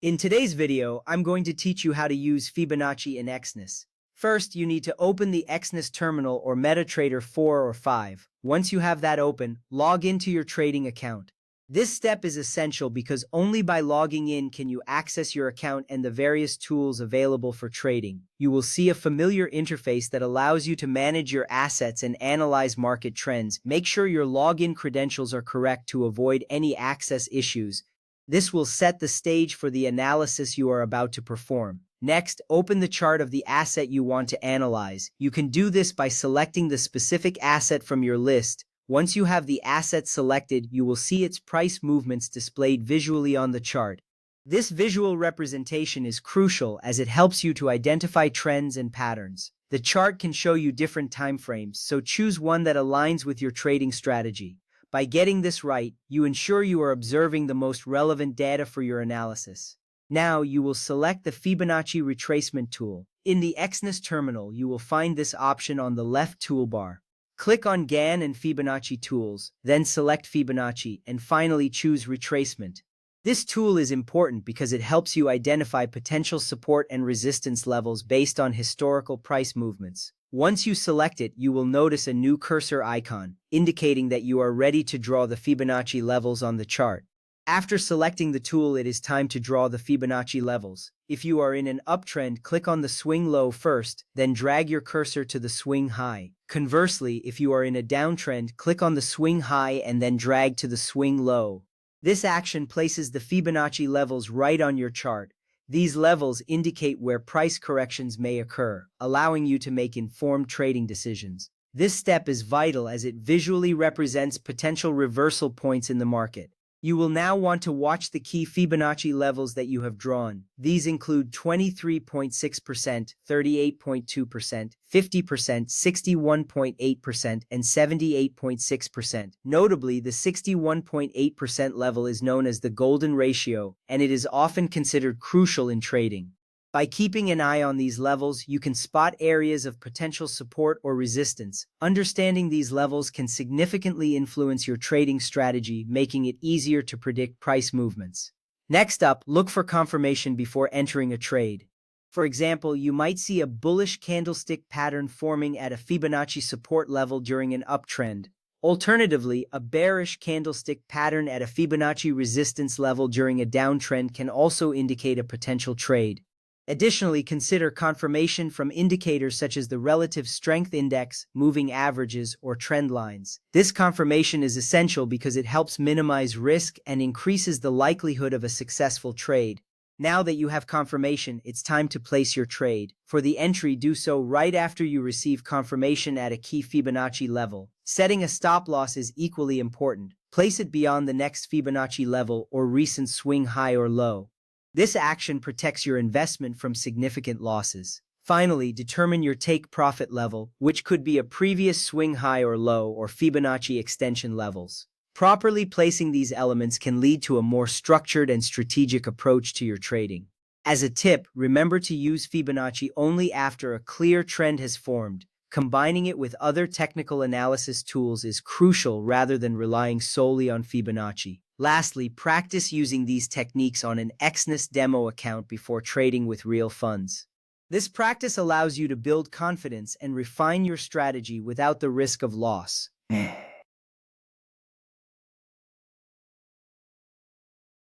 In today's video, I'm going to teach you how to use Fibonacci in Exness. First, you need to open the Exness Terminal or MetaTrader 4 or 5. Once you have that open, log into your trading account. This step is essential because only by logging in can you access your account and the various tools available for trading. You will see a familiar interface that allows you to manage your assets and analyze market trends. Make sure your login credentials are correct to avoid any access issues. This will set the stage for the analysis you are about to perform. Next, open the chart of the asset you want to analyze. You can do this by selecting the specific asset from your list. Once you have the asset selected, you will see its price movements displayed visually on the chart. This visual representation is crucial as it helps you to identify trends and patterns. The chart can show you different time frames, so choose one that aligns with your trading strategy. By getting this right, you ensure you are observing the most relevant data for your analysis. Now, you will select the Fibonacci Retracement tool. In the Exness Terminal, you will find this option on the left toolbar. Click on Gann and Fibonacci tools, then select Fibonacci, and finally choose Retracement. This tool is important because it helps you identify potential support and resistance levels based on historical price movements. Once you select it, you will notice a new cursor icon, indicating that you are ready to draw the Fibonacci levels on the chart. After selecting the tool, it is time to draw the Fibonacci levels. If you are in an uptrend, click on the swing low first, then drag your cursor to the swing high. Conversely, if you are in a downtrend, click on the swing high and then drag to the swing low. This action places the Fibonacci levels right on your chart. These levels indicate where price corrections may occur, allowing you to make informed trading decisions. This step is vital as it visually represents potential reversal points in the market. You will now want to watch the key Fibonacci levels that you have drawn. These include 23.6%, 38.2%, 50%, 61.8%, and 78.6%. Notably, the 61.8% level is known as the golden ratio, and it is often considered crucial in trading. By keeping an eye on these levels, you can spot areas of potential support or resistance. Understanding these levels can significantly influence your trading strategy, making it easier to predict price movements. Next up, look for confirmation before entering a trade. For example, you might see a bullish candlestick pattern forming at a Fibonacci support level during an uptrend. Alternatively, a bearish candlestick pattern at a Fibonacci resistance level during a downtrend can also indicate a potential trade. Additionally, consider confirmation from indicators such as the relative strength index, moving averages, or trend lines. This confirmation is essential because it helps minimize risk and increases the likelihood of a successful trade. Now that you have confirmation, it's time to place your trade. For the entry, do so right after you receive confirmation at a key Fibonacci level. Setting a stop loss is equally important. Place it beyond the next Fibonacci level or recent swing high or low. This action protects your investment from significant losses. Finally, determine your take-profit level, which could be a previous swing high or low or Fibonacci extension levels. Properly placing these elements can lead to a more structured and strategic approach to your trading. As a tip, remember to use Fibonacci only after a clear trend has formed. Combining it with other technical analysis tools is crucial rather than relying solely on Fibonacci. Lastly, practice using these techniques on an Exness demo account before trading with real funds. This practice allows you to build confidence and refine your strategy without the risk of loss.